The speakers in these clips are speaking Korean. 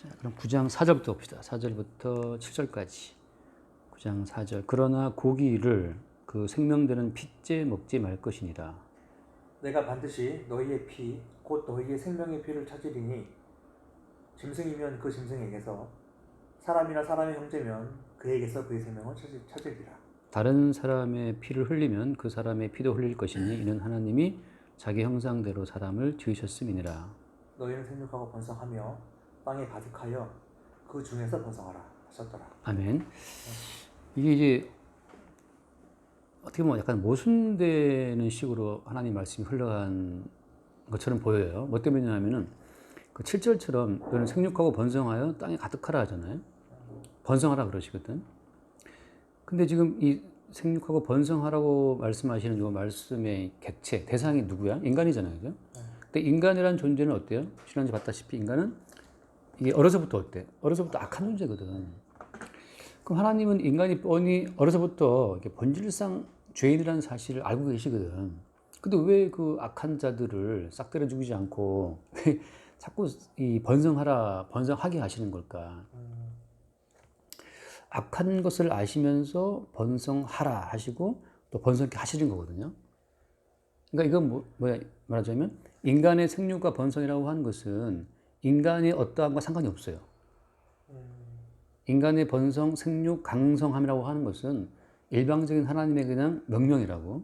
자, 그럼 9장 4절부터 봅시다. 4절부터 7절까지. 9장 4절. 그러나 고기를 그 생명되는 핏째 먹지 말 것이니라. 내가 반드시 너희의 피, 곧 너희의 생명의 피를 찾으리니 짐승이면 그 짐승에게서, 사람이나 사람의 형제면 그에게서 그의 생명을 찾으리라. 다른 사람의 피를 흘리면 그 사람의 피도 흘릴 것이니 이는 하나님이 자기 형상대로 사람을 지으셨음이니라. 너희는 생육하고 번성하며 땅에 가득하여 그 중에서 번성하라 하셨더라. 아멘. 이게 이제 어떻게 보면 약간 모순되는 식으로 하나님 말씀이 흘러간 것처럼 보여요. 뭐 때문이냐면은 그 7절처럼 너는 생육하고 번성하여 땅에 가득하라 하잖아요. 번성하라 그러시거든. 근데 지금 이 생육하고 번성하라고 말씀하시는 이 말씀의 객체, 대상이 누구야? 인간이잖아요. 그죠? 근데 인간이라는 존재는 어때요? 지난주에 봤다시피 인간은 이게 어려서부터 어때? 어려서부터 악한 존재거든. 그럼 하나님은 인간이 뻔히 어려서부터 이렇게 본질상 죄인이라는 사실을 알고 계시거든. 근데 왜 그 악한 자들을 싹 때려 죽이지 않고 왜 자꾸 이 번성하게 하시는 걸까? 악한 것을 아시면서 번성하라 하시고 또 번성케 하시는 거거든요. 그러니까 이건 뭐야 말하자면 인간의 생육과 번성이라고 하는 것은 인간의 어떠함과 상관이 없어요. 인간의 번성, 생육, 강성함이라고 하는 것은 일방적인 하나님의 그냥 명령이라고.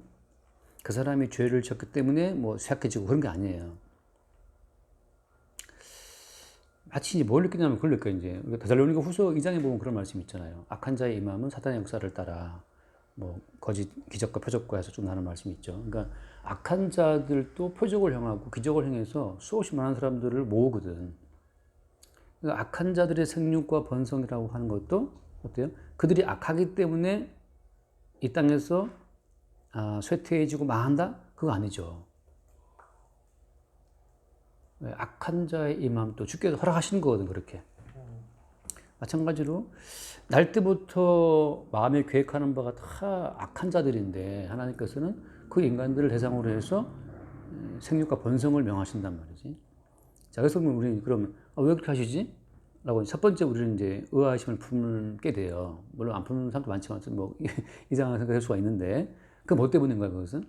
그 사람이 죄를 지었기 때문에 뭐 쇠약해지고 그런 게 아니에요. 마치 이제 뭘 느끼냐면 그걸 느껴요. 이제 데살로니가 후서 2장에 보면 그런 말씀이 있잖아요. 악한 자의 임함은 사단의 역사를 따라 뭐 거짓 기적과 표적과 해서 좀 나는 말씀이 있죠. 그러니까 악한 자들도 표적을 행하고 기적을 행해서 수없이 많은 사람들을 모으거든. 그러니까 악한 자들의 생육과 번성이라고 하는 것도 어때요? 그들이 악하기 때문에 이 땅에서 쇠퇴해지고 망한다? 그거 아니죠. 악한 자의 임함도 주께서 허락하시는 거거든, 그렇게. 마찬가지로 날 때부터 마음에 계획하는 바가 다 악한 자들인데 하나님께서는 그 인간들을 대상으로 해서 생육과 번성을 명하신단 말이지. 자, 그래서 우리는 그러면 왜 그렇게 하시지? 라고 첫 번째 우리는 이제 의아심을 품게 돼요. 물론 안 품는 사람도 많지만 뭐 이상한 생각할 수가 있는데 그 뭐 때문인가요, 그것은?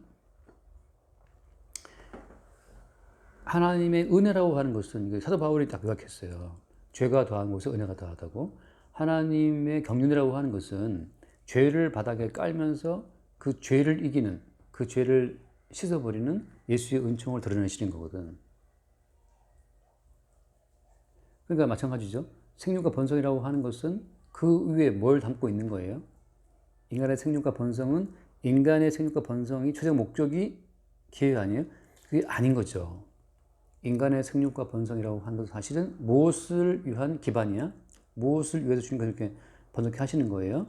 하나님의 은혜라고 하는 것은 사도 바울이 딱 요약했어요. 죄가 더한 곳에 은혜가 더하다고. 하나님의 경륜이라고 하는 것은 죄를 바닥에 깔면서 그 죄를 이기는, 그 죄를 씻어버리는 예수의 은총을 드러내시는 거거든. 그러니까 마찬가지죠. 생육과 번성이라고 하는 것은 그 위에 뭘 담고 있는 거예요? 인간의 생육과 번성은 인간의 생육과 번성이 최종 목적이 기회 아니에요? 그게 아닌 거죠. 인간의 생육과 번성이라고 하는 것은 사실은 무엇을 위한 기반이야? 무엇을 위해서 주님께서 이렇게 번성케 하시는 거예요?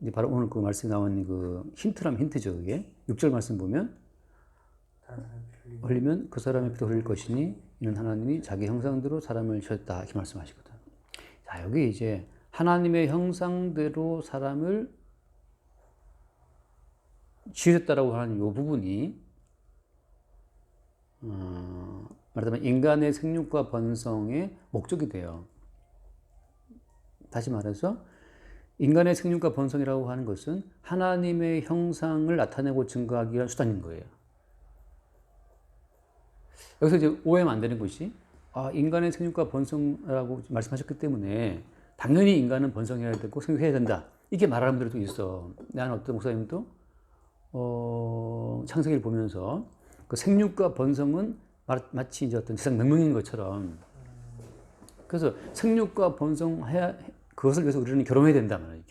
이제 바로 오늘 그 말씀에 나온 그 힌트라면 힌트죠, 그게. 6절 말씀 보면 흘리면 그 사람의 피도 흘릴 것이니 이는 하나님이 자기 형상대로 사람을 지었다 이렇게 말씀하시거든. 자, 여기 이제 하나님의 형상대로 사람을 지으셨다라고 하는 이 부분이 말하자면 인간의 생육과 번성의 목적이 돼요. 다시 말해서 인간의 생육과 번성이라고 하는 것은 하나님의 형상을 나타내고 증거하기 위한 수단인 거예요. 여기서 이제 오해하면 안 되는 것이 인간의 생육과 번성이라고 말씀하셨기 때문에 당연히 인간은 번성해야 되고 생육해야 된다. 이렇게 말하는 분들도 있어. 나는 어떤 목사님도 창세기를 보면서 그 생육과 번성은 마치 이제 어떤 세상 명령인 것처럼 그래서 생육과 번성해야 그것을 위해서 우리는 결혼해야 된다 말이에요.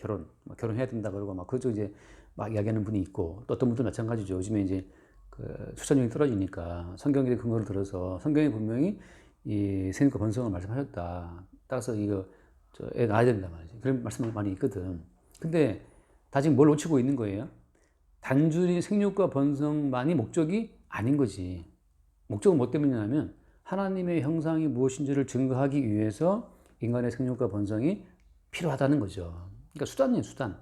결혼해야 된다 그러고 막 그저 이제 막 이야기하는 분이 있고 또 어떤 분도 마찬가지죠. 요즘에 이제 그 출산율이 떨어지니까 성경의 근거를 들어서 성경에 분명히 이 생육과 번성을 말씀하셨다. 따라서 이거 애 낳아야 된다 말이죠. 그런 말씀이 많이 있거든. 근데 다 지금 뭘 놓치고 있는 거예요? 단순히 생육과 번성만이 목적이 아닌 거지. 목적은 뭐 때문이냐면 하나님의 형상이 무엇인지를 증거하기 위해서 인간의 생육과 번성이 필요하다는 거죠. 그러니까 수단이에요, 수단.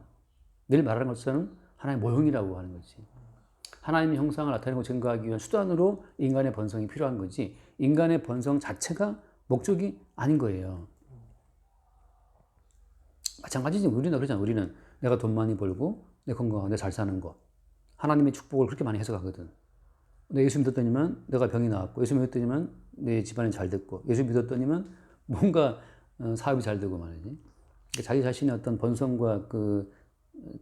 늘 말하는 것처럼 하나님의 모형이라고 하는 거지. 하나님의 형상을 나타내고 증거하기 위한 수단으로 인간의 번성이 필요한 거지 인간의 번성 자체가 목적이 아닌 거예요. 마찬가지지. 우리는 그러잖아. 우리는 내가 돈 많이 벌고 내 건강하고 내 잘 사는 거. 하나님의 축복을 그렇게 많이 해석하거든. 내 예수 믿었더니만 내가 병이 나왔고, 예수 믿었더니만 내 집안이 잘 됐고, 예수 믿었더니만 뭔가 사업이 잘 되고 말이지. 그러니까 자기 자신의 어떤 번성과 그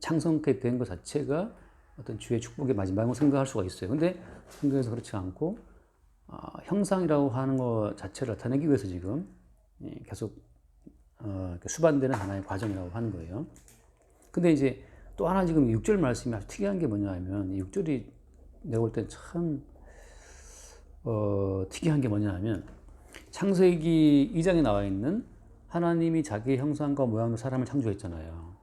창성케 된 것 자체가 어떤 주의 축복의 마지막으로 생각할 수가 있어요. 근데 성경에서 그렇지 않고 형상이라고 하는 것 자체를 나타내기 위해서 지금 계속 수반되는 하나의 과정이라고 하는 거예요. 근데 이제 또 하나 지금 6절 말씀이 아주 특이한 게 뭐냐 하면, 6절이 내가 볼 때 참 특이한 게 뭐냐 하면, 창세기 2장에 나와 있는 하나님이 자기의 형상과 모양으로 사람을 창조했잖아요.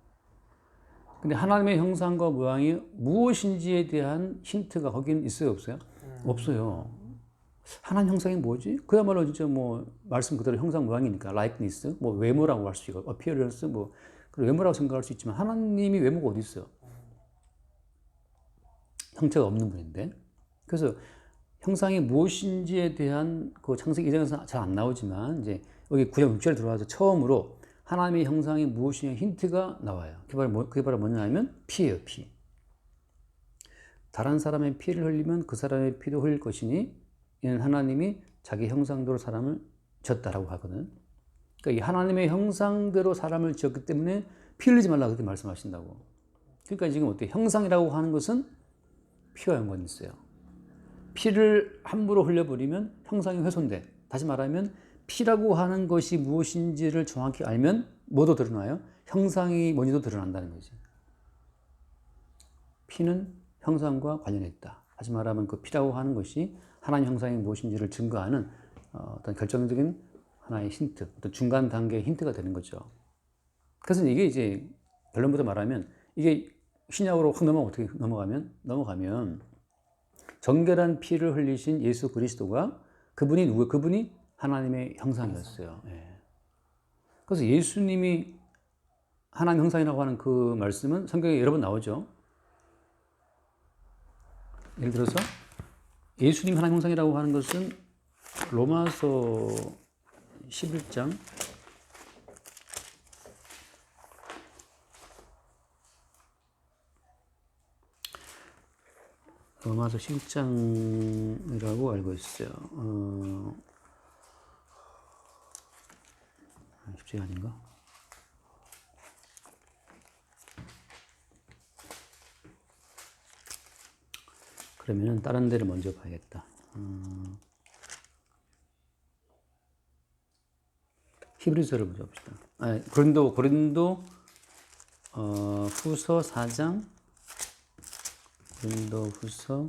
근데 하나님의 형상과 모양이 무엇인지에 대한 힌트가 거기는 있어요, 없어요? 없어요. 하나님 형상이 뭐지? 그야말로 진짜 뭐 말씀 그대로 형상 모양이니까 likeness, 뭐 외모라고 할 수 있고 appearance, 뭐 그런 외모라고 생각할 수 있지만 하나님이 외모가 어디 있어요? 형체가 없는 분인데. 그래서 형상이 무엇인지에 대한 그 창세기 2장에서 잘 안 나오지만 이제 여기 9장 6절에 들어와서 처음으로 하나님의 형상이 무엇이냐 힌트가 나와요. 그게 바로 뭐냐 하면 피예요, 피. 다른 사람의 피를 흘리면 그 사람의 피도 흘릴 것이니 이는 하나님이 자기 형상대로 사람을 지었다라고 하거든. 그러니까 이 하나님의 형상대로 사람을 지었기 때문에 피 흘리지 말라 그렇게 말씀하신다고. 그러니까 지금 어때? 형상이라고 하는 것은 피와 연관이 있어요. 피를 함부로 흘려버리면 형상이 훼손돼. 다시 말하면 피라고 하는 것이 무엇인지를 정확히 알면 뭐도 드러나요? 형상이 뭔지도 드러난다는 거지. 피는 형상과 관련해 있다. 다시 말하면 그 피라고 하는 것이 하나님 형상이 무엇인지를 증거하는 어떤 결정적인 하나의 힌트, 어떤 중간 단계의 힌트가 되는 거죠. 그래서 이게 이제 결론부터 말하면 이게 신약으로 확 넘어가면 정결한 피를 흘리신 예수 그리스도가 그분이 누구예요? 그분이 하나님의 형상이었어요. 예. 그래서 예수님이 하나님 형상이라고 하는 그 말씀은 성경에 여러 번 나오죠. 예를 들어서 예수님 하나님 형상이라고 하는 것은 로마서 11장 로마서 11장이라고 알고 있어요. 10장 아닌가? 그러면은 다른 데를 먼저 봐야겠다. 히브리서를 먼저 봅시다. 고린도 후서 4장, 고린도 후서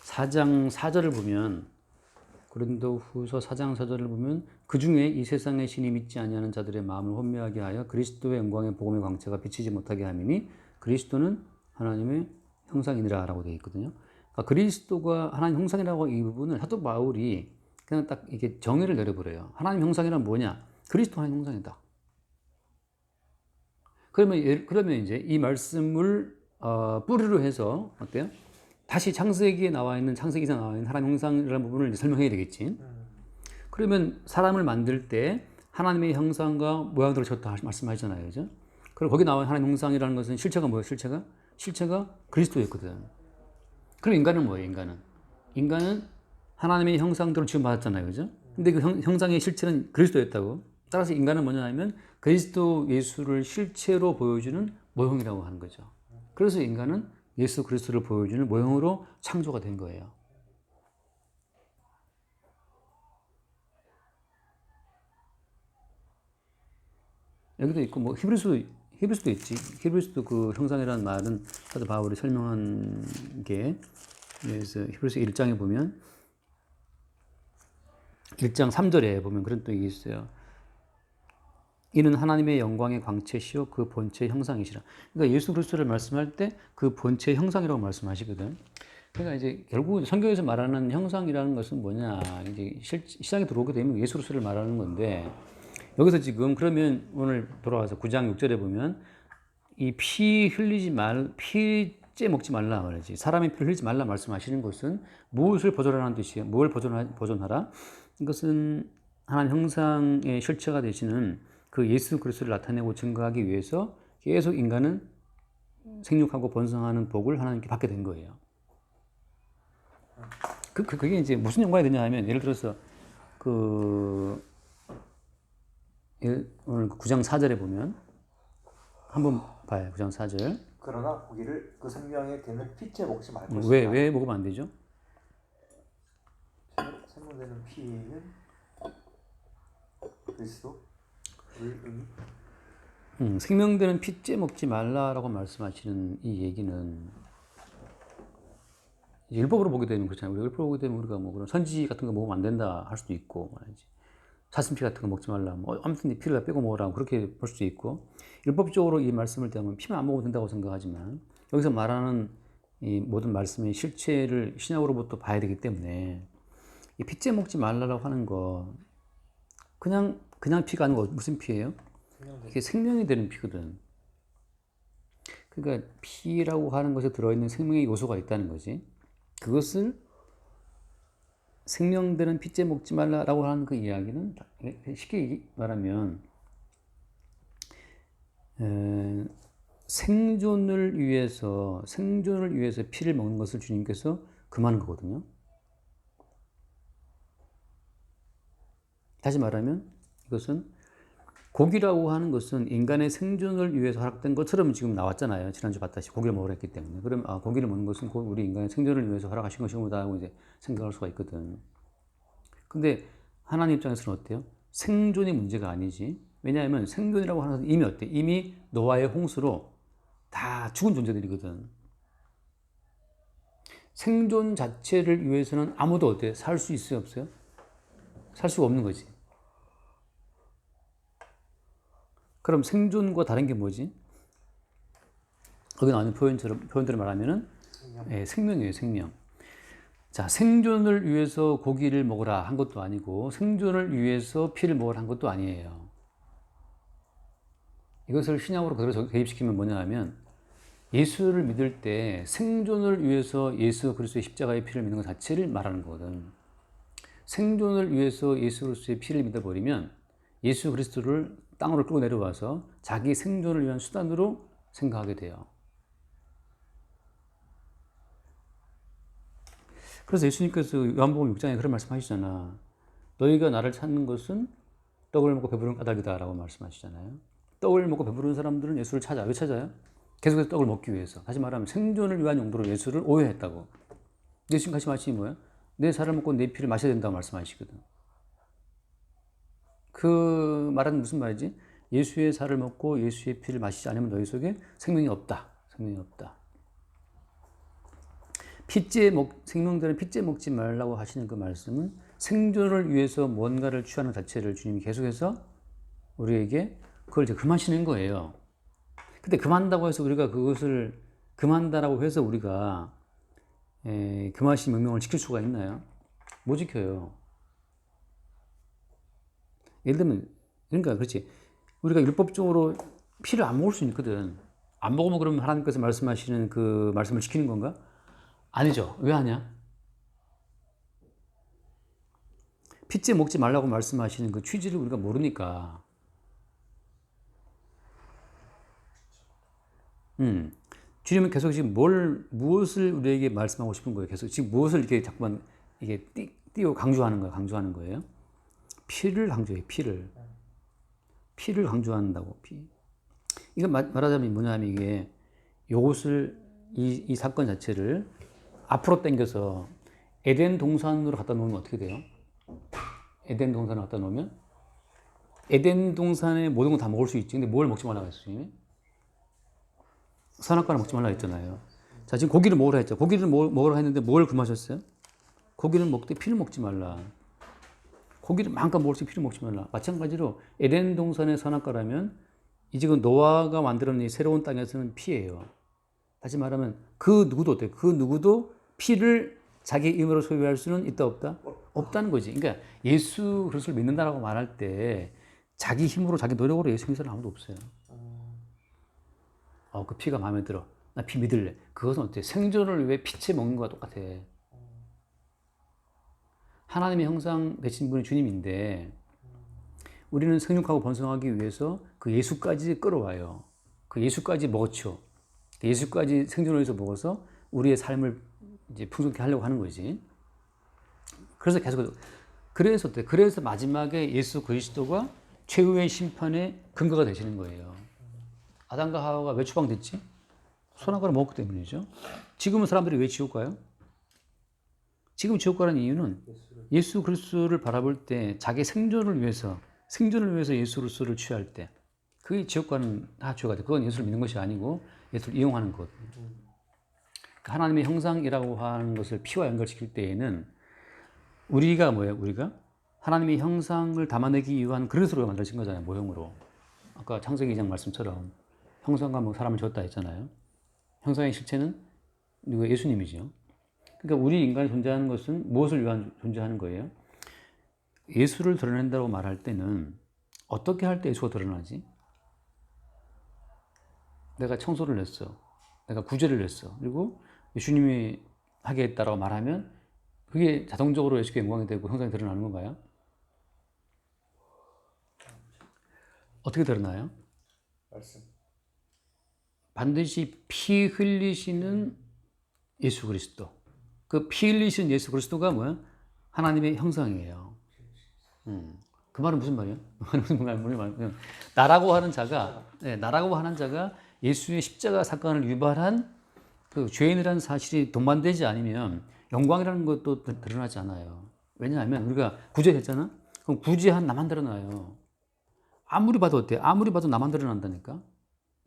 4장 4절을 보면, 고린도 후서 4장 4절을 보면 그 중에 이 세상의 신이 믿지 아니하는 자들의 마음을 혼미하게 하여 그리스도의 영광의 복음의 광채가 비치지 못하게 함이니 그리스도는 하나님의 형상이니라 라고 되어 있거든요. 그러니까 그리스도가 하나님 형상이라고 이 부분을 사도 바울이 그냥 딱 이렇게 정의를 내려버려요. 하나님 형상이란 뭐냐? 그리스도 하나님 형상이다. 그러면 이제 이 말씀을 뿌리로 해서 어때요? 다시 창세기에 나와 있는 창세기에 나와 있는 하나님 형상이라는 부분을 이제 설명해야 되겠지. 그러면 사람을 만들 때 하나님의 형상과 모양대로 지었다 말씀하셨잖아요, 그죠? 그리고 거기 나와 있는 하나님 형상이라는 것은 실체가 뭐예요? 실체가 그리스도였거든. 그럼 인간은 뭐예요? 인간은 하나님의 형상대로 지음받았잖아요, 그죠? 근데 그 형상의 실체는 그리스도였다고. 따라서 인간은 뭐냐면 그리스도 예수를 실체로 보여주는 모형이라고 하는 거죠. 그래서 인간은 예수 그리스도를 보여주는 모형으로 창조가 된 거예요. 여기도 있고 뭐 히브리서도 있지. 히브리서도 그 형상이라는 말은 사도 바울이 설명한 게, 그래서 히브리서 1장에 보면 1장 3절에 보면 그런 또 얘기 있어요. 이는 하나님의 영광의 광채시요 그 본체의 형상이시라. 그러니까 예수 그리스도를 말씀할 때 그 본체의 형상이라고 말씀하시거든. 그러니까 이제 결국 성경에서 말하는 형상이라는 것은 뭐냐, 이제 시장에 들어오게 되면 예수 그리스도를 말하는 건데, 여기서 지금 그러면 오늘 돌아와서 9장 6절에 보면 이 피째 먹지 말라 말이지. 사람의 피를 흘리지 말라 말씀하시는 것은 무엇을 보존하라는 뜻이에요? 뭘 보존하라? 이것은 하나님 형상의 실체가 되시는 그 예수 그리스도를 나타내고 증거하기 위해서 계속 인간은 생육하고 번성하는 복을 하나님께 받게 된 거예요. 그게 이제 무슨 연관이 되냐 하면, 예를 들어서 오늘 9장 4절에 보면 한번 봐요. 9장 4절. 그러나 고기를 그 생명에 되는 피째 먹지 말 것이다. 왜 먹으면 안 되죠? 생명되는 피는 그리스도 생명되는 피째 먹지 말라라고 말씀하시는 이 얘기는 율법으로 보게 되면 그렇잖아요. 우리가 율법으로 보게 되면 우리가 뭐 그런 선지 같은 거 먹으면 안 된다 할 수도 있고 말이지. 사슴피 같은 거 먹지 말라. 뭐 아무튼 피를 다 빼고 먹으라. 그렇게 볼 수도 있고. 율법적으로 이 말씀을 대하면 피만 안 먹어도 된다고 생각하지만 여기서 말하는 이 모든 말씀의 실체를 신약으로부터 봐야 되기 때문에 이 피째 먹지 말라라고 하는 거 그냥 피가 아니고 무슨 피예요? 이게 생명이 되는 피거든. 그러니까 피라고 하는 것에 들어있는 생명의 요소가 있다는 거지. 그것을 생명되는 피째 먹지 말라라고 하는 그 이야기는 쉽게 말하면 생존을 위해서 피를 먹는 것을 주님께서 금하는 거거든요. 다시 말하면 이것은 고기라고 하는 것은 인간의 생존을 위해서 허락된 것처럼 지금 나왔잖아요. 지난주 봤다시피 고기를 먹으라 했기 때문에. 그럼 고기를 먹는 것은 우리 인간의 생존을 위해서 허락하신 것이구나 하고 이제 생각할 수가 있거든. 근데 하나님 입장에서는 어때요? 생존이 문제가 아니지. 왜냐하면 생존이라고 하는 것은 이미 어때? 이미 노아의 홍수로 다 죽은 존재들이거든. 생존 자체를 위해서는 아무도 어때? 살 수 있어요? 없어요? 살 수가 없는 거지. 그럼 생존과 다른 게 뭐지? 거기 나오는 표현대로 말하면은 생명이에요, 생명. 자, 생존을 위해서 고기를 먹으라 한 것도 아니고 생존을 위해서 피를 먹으라 한 것도 아니에요. 이것을 신약으로 그대로 대입시키면 뭐냐 하면 예수를 믿을 때 생존을 위해서 예수 그리스도의 십자가의 피를 믿는 것 자체를 말하는 거거든. 생존을 위해서 예수 그리스도의 피를 믿어버리면 예수 그리스도를 땅으로 끌고 내려와서 자기 생존을 위한 수단으로 생각하게 돼요. 그래서 예수님께서 요한복음 6장에 그런 말씀하시잖아. 너희가 나를 찾는 것은 떡을 먹고 배부른 까닭이다라고 말씀하시잖아요. 떡을 먹고 배부른 사람들은 예수를 찾아. 왜 찾아요? 계속해서 떡을 먹기 위해서. 다시 말하면 생존을 위한 용도로 예수를 오해했다고. 예수님 같이 말씀이 뭐야? 내 살을 먹고 내 피를 마셔야 된다고 말씀하시거든. 그 말은 무슨 말이지? 예수의 살을 먹고 예수의 피를 마시지 않으면 너희 속에 생명이 없다. 생명이 없다. 생명되는 피째 먹지 말라고 하시는 그 말씀은 생존을 위해서 뭔가를 취하는 자체를 주님이 계속해서 우리에게 그걸 이제 금하시는 거예요. 근데 금한다고 해서 우리가 그것을 금한다라고 해서 우리가 금하신 명령을 지킬 수가 있나요? 못 지켜요. 예를 들면, 그러니까 그렇지. 우리가 율법적으로 피를 안 먹을 수 있거든. 안 먹으면 그러면 하나님께서 말씀하시는 그 말씀을 지키는 건가? 아니죠. 왜 하냐? 피째 먹지 말라고 말씀하시는 그 취지를 우리가 모르니까. 주님은 계속 지금 무엇을 우리에게 말씀하고 싶은 거예요? 계속 지금 무엇을 이렇게 자꾸만 이게 띄워 강조하는 거예요? 피를 강조해요, 피를. 피를 강조한다고, 피. 이거 말하자면 뭐냐면 이게 요것을, 이 사건 자체를 앞으로 당겨서 에덴 동산으로 갖다 놓으면 어떻게 돼요? 에덴 동산을 갖다 놓으면? 에덴 동산에 모든 거 다 먹을 수 있지. 근데 뭘 먹지 말라고 했어요, 주님이? 선악과를 먹지 말라 했잖아요. 자, 지금 고기를 먹으라 했죠. 고기를 먹으라 했는데 뭘 금하셨어요? 고기를 먹되 피를 먹지 말라. 고기를 마음껏 먹을 수 있게 피를 먹지 말라. 마찬가지로 에덴 동산의 선악과라면 이 지금 노아가 만들어낸 이 새로운 땅에서는 피예요. 다시 말하면 그 누구도 어때요? 그 누구도 피를 자기 힘으로 소유할 수는 있다 없다? 없다는 거지. 그러니까 예수 그리스도를 믿는다라고 말할 때 자기 힘으로 자기 노력으로 예수 믿는 사람 아무도 없어요. 그 피가 마음에 들어. 나 피 믿을래. 그것은 어때? 생존을 위해 피채 먹는 거와 똑같아. 하나님의 형상 되신 분이 주님인데 우리는 생육하고 번성하기 위해서 그 예수까지 끌어와요. 그 예수까지 먹었죠. 예수까지 생존을 해서 먹어서 우리의 삶을 이제 풍성케 하려고 하는 거지. 그래서 계속 그래서 마지막에 예수 그리스도가 최후의 심판의 근거가 되시는 거예요. 아담과 하와가 왜 추방됐지? 선악과를 먹었기 때문이죠. 지금은 사람들이 왜 지옥 가요? 지금 지옥 가는 이유는 예수 그리스도를 바라볼 때 자기 생존을 위해서 예수 그리스도를 취할 때 그게 지옥 가는 다 죄가 돼. 그건 예수를 믿는 것이 아니고 예수를 이용하는 것. 그러니까 하나님의 형상이라고 하는 것을 피와 연결시킬 때에는 우리가 뭐예요? 우리가 하나님의 형상을 담아내기 위한 그릇으로 만들어진 거잖아요. 모형으로. 아까 창세기 2장 말씀처럼 형상과 뭐 사람을 지었다 했잖아요. 형상의 실체는 누구? 예수님이죠. 그러니까 우리 인간이 존재하는 것은 무엇을 위한 존재하는 거예요? 예수를 드러낸다고 말할 때는 어떻게 할 때 예수가 드러나지? 내가 청소를 했어. 내가 구제를 했어. 그리고 예수님이 하게 했다라고 말하면 그게 자동적으로 예수께 영광이 되고 형상이 드러나는 건가요? 어떻게 드러나요? 말씀. 반드시 피 흘리시는 예수 그리스도. 그 피 흘리신 예수 그리스도가 뭐야? 하나님의 형상이에요. 그 말은 무슨 말이야? 나라고 하는 자가 예수의 십자가 사건을 위반한 그 죄인이라는 사실이 동반되지 않으면 영광이라는 것도 드러나지 않아요. 왜냐하면 우리가 구제했잖아? 그럼 구제한 나만 드러나요. 아무리 봐도 어때? 아무리 봐도 나만 드러난다니까?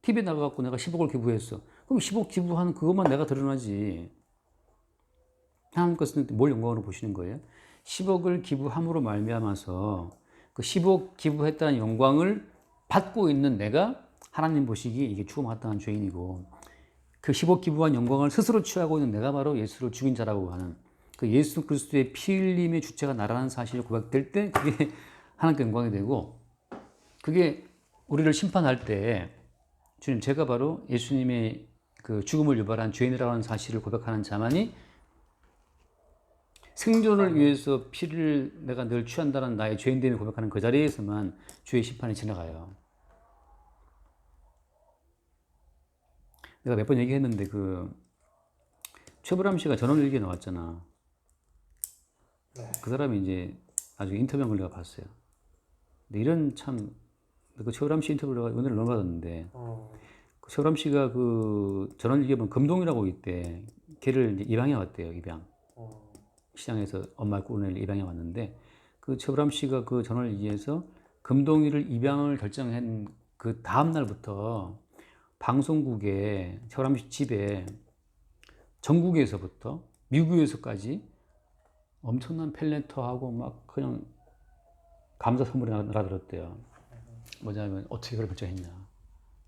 TV에 나가갖고 내가 10억을 기부했어. 그럼 10억 기부한 그것만 내가 드러나지. 하나님 것은 뭘 영광으로 보시는 거예요? 10억을 기부함으로 말미암아서 그 10억 기부했다는 영광을 받고 있는 내가 하나님 보시기에 이게 추구마땅한 죄인이고 그 10억 기부한 영광을 스스로 취하고 있는 내가 바로 예수를 죽인 자라고 하는 그 예수 그리스도의 피 흘림의 주체가 나라는 사실이 고백될 때 그게 하나님께 영광이 되고 그게 우리를 심판할 때 주님 제가 바로 예수님의 그 죽음을 유발한 죄인이라고 하는 사실을 고백하는 자만이 생존을 위해서 피를 내가 늘 취한다는 나의 죄인됨을 고백하는 그 자리에서만 주의 심판이 지나가요. 내가 몇 번 얘기했는데 그 최불암 씨가 전원일기에 나왔잖아. 그 사람이 이제 나중에 인터뷰한 걸 내가 봤어요. 근데 이런 참 그 최불암 씨 인터뷰를 내가 오늘 넘어갔는데 그 최불암 씨가 그 전원일기에 보면 금동이라고 있대. 걔를 이제 입양해 왔대요. 입양. 시장에서 엄마 꾸러내를 입양해 왔는데 그 최불암 씨가 그 전원일기에서 금동이를 입양을 결정한 그 다음 날부터 방송국에 최불암 씨 집에 전국에서부터 미국에서까지 엄청난 펠레터하고 막 그냥 감사 선물이 날아들었대요. 뭐냐면 어떻게 그걸 결정했냐.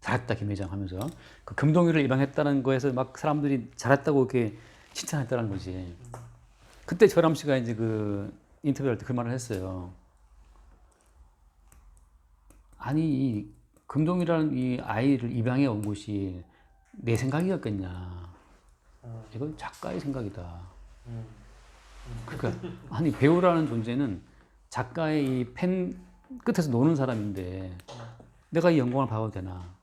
잘했다 김 회장 하면서 그 금동이를 입양했다는 거에서 막 사람들이 잘했다고 이렇게 칭찬했다는 거지. 그때 최불암 씨가 이제 그 인터뷰할 때 그 말을 했어요. 아니 이 금동이라는 이 아이를 입양해 온 곳이 내 생각이었겠냐. 이건 작가의 생각이다. 그러니까 아니 배우라는 존재는 작가의 이 펜 끝에서 노는 사람인데 내가 이 영광을 받아도 되나?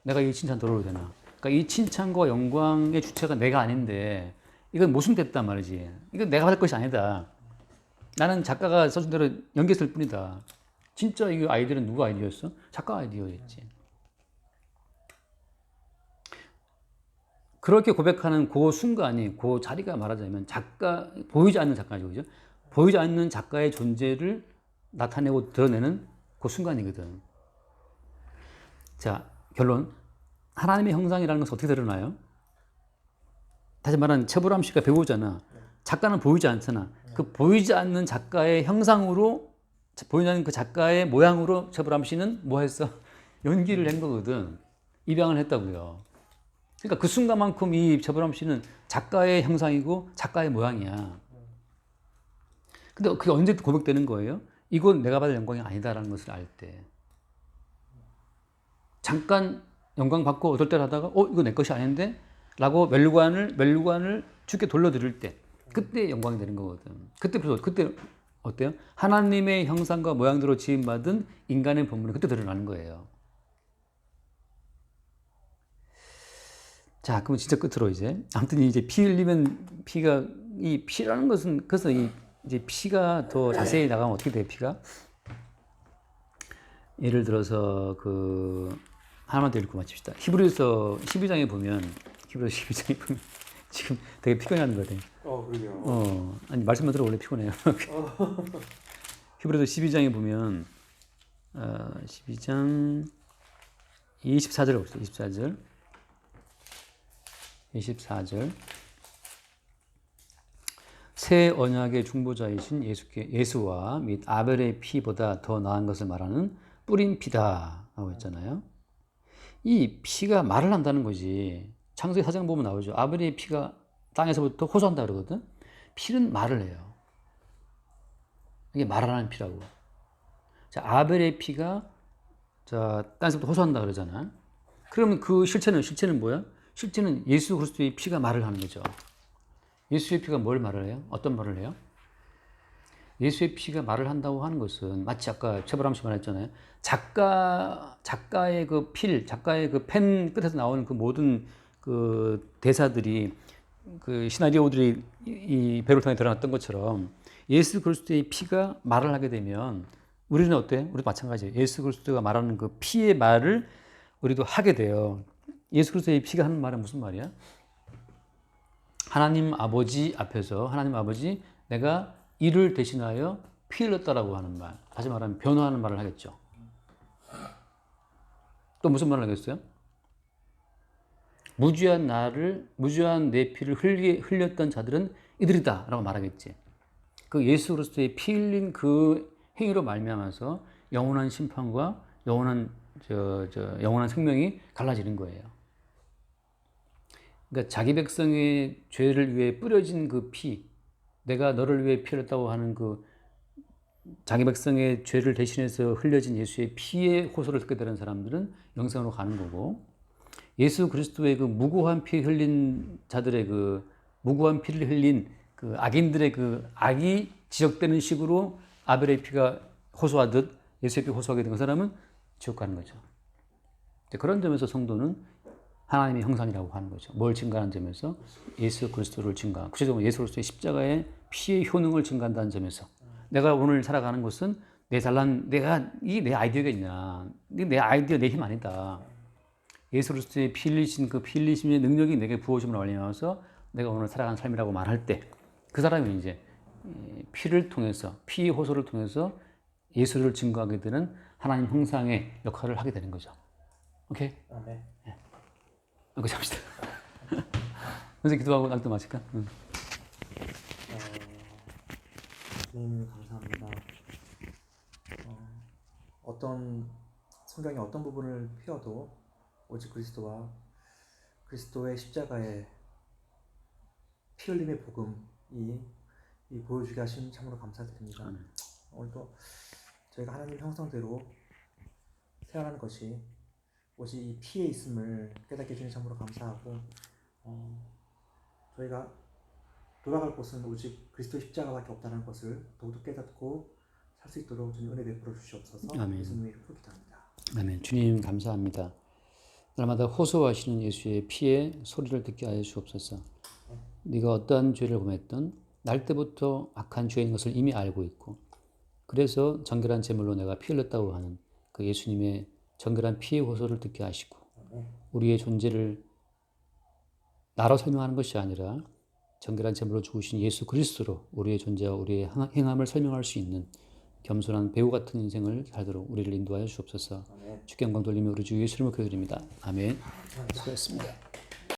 내가 이 칭찬 들어도 되나? 그러니까 이 칭찬과 영광의 주체가 내가 아닌데 이건 모순됐단 말이지. 이건 내가 받을 것이 아니다. 나는 작가가 써준 대로 연기했을 뿐이다. 진짜 이 아이디어는 누구 아이디어였어? 작가 아이디어였지. 그렇게 고백하는 그 순간이, 그 자리가 말하자면 보이지 않는 작가죠. 그죠? 보이지 않는 작가의 존재를 나타내고 드러내는 그 순간이거든. 자, 결론. 하나님의 형상이라는 것은 어떻게 드러나요? 다시 말하면 최불암 씨가 배우잖아. 작가는 보이지 않잖아. 그 보이지 않는 작가의 형상으로, 보이지 않는 그 작가의 모양으로 최불암 씨는 뭐 했어? 연기를 한 거거든. 입양을 했다고요. 그러니까 그 순간만큼 이 최불암 씨는 작가의 형상이고 작가의 모양이야. 근데 그게 언제 고백되는 거예요? 이건 내가 받을 영광이 아니다라는 것을 알 때. 잠깐 영광 받고 어떨 하다가 이거 내 것이 아닌데? 라고 멜루관을 주께 돌려드릴 때 그때 영광이 되는 거거든. 그때 어때요? 하나님의 형상과 모양대로 지음받은 인간의 본분이 그때 드러나는 거예요. 자, 그럼 진짜 끝으로 이제 아무튼 이제 피 흘리면 피가 이 피라는 것은 그래서 이 이제 피가 더 자세히 나가면 어떻게 돼요? 피가 예를 들어서 그 하나만 더 읽고 마칩시다. 히브리서 12장에 보면 지금 되게 피곤해하는 거 같아요. 그러게요. 아니 말씀만 들어 원래 피곤해요. 히브리서 12장에 보면 12장 24절 봅시다. 24절 새 언약의 중보자이신 예수와 및 아벨의 피보다 더 나은 것을 말하는 뿌린 피다라고 했잖아요. 이 피가 말을 한다는 거지. 창세기 4장 보면 나오죠. 아벨의 피가 땅에서부터 호소한다 그러거든. 피는 말을 해요. 이게 말하는 피라고. 자, 아벨의 피가 땅에서부터 호소한다 그러잖아. 그러면 그 실체는 뭐야? 실제는 예수 그리스도의 피가 말을 하는 거죠. 예수의 피가 뭘 말을 해요? 어떤 말을 해요? 예수의 피가 말을 한다고 하는 것은 마치 아까 최보람 씨 말했잖아요. 작가의 작가의 그 펜 끝에서 나오는 그 모든 그 대사들이 그 시나리오들이 이 배를 통해 드러났던 것처럼 예수 그리스도의 피가 말을 하게 되면 우리는 어때? 우리도 마찬가지예요. 예수 그리스도가 말하는 그 피의 말을 우리도 하게 돼요. 예수 그리스도의 피가 하는 말은 무슨 말이야? 하나님 아버지 앞에서 하나님 아버지 내가 이를 대신하여 피 흘렸다라고 하는 말. 다시 말하면 변호하는 말을 하겠죠. 또 무슨 말을 하겠어요? 무죄한 내 피를 흘렸던 자들은 이들이다 라고 말하겠지. 그 예수 그리스도의 피 흘린 그 행위로 말미암아서 영원한 심판과 영원한 생명이 갈라지는 거예요. 그러니까 자기 백성의 죄를 위해 뿌려진 그 피, 내가 너를 위해 피 흘렸다고 하는 그 자기 백성의 죄를 대신해서 흘려진 예수의 피의 호소를 듣게 되는 사람들은 영생으로 가는 거고, 예수 그리스도의 그 무고한 피 흘린 자들의 그 무고한 피를 흘린 그 악인들의 그 악이 지적되는 식으로 아벨의 피가 호소하듯 예수의 피 호소하게 된 그 사람은 지옥 가는 거죠. 그런 점에서 성도는 하나님의 형상이라고 하는 거죠. 뭘 증가하는 점에서? 예수 그리스도를 증가. 구체적으로 예수 그리스도의 십자가의 피의 효능을 증가한다는 점에서 내가 오늘 살아가는 것은 이게 내 아이디어겠냐. 이게 내 아이디어, 내 힘 아니다. 예수 그리스도의 피 흘리신 그 피 흘리심의 능력이 내게 부어짐으로 말미암아서 내가 오늘 살아가는 삶이라고 말할 때 그 사람이 이제 피를 통해서 피의 호소를 통해서 예수를 증거하게 되는 하나님 형상의 역할을 하게 되는 거죠. 오케이? 네. 그렇게 합시다. 선생님 기도하고 날도 마실까? 주님 감사합니다. 어떤 성경의 어떤 부분을 펴도 오직 그리스도와 그리스도의 십자가의 피 흘림의 복음이 보여주게 하신 참으로 감사드립니다. 오늘도 저희가 하나님 형상대로 태어나는 것이 오직 이 피에 있음을 깨닫게 해주니 참으로 감사하고, 저희가 돌아갈 곳은 오직 그리스도 십자가밖에 없다는 것을 더욱 깨닫고 살 수 있도록 주님 은혜 베풀어 주시옵소서. 아멘. 예수님의 이름으로 기도합니다. 아멘. 주님 감사합니다. 날마다 호소하시는 예수의 피의 소리를 듣게 하여 주옵소서. 네가 어떠한 죄를 범했던 날 때부터 악한 죄인 것을 이미 알고 있고, 그래서 정결한 제물로 내가 피 흘렸다고 하는 그 예수님의 정결한 피의 호소를 듣게 하시고, 우리의 존재를 나로 설명하는 것이 아니라 정결한 제물로 죽으신 예수 그리스도로 우리의 존재와 우리의 행함을 설명할 수 있는 겸손한 배우 같은 인생을 살도록 우리를 인도하여 주옵소서. 주께 영광 돌리며 우리 주 예수님을 기도드립니다. 아멘. 수고하셨습니다.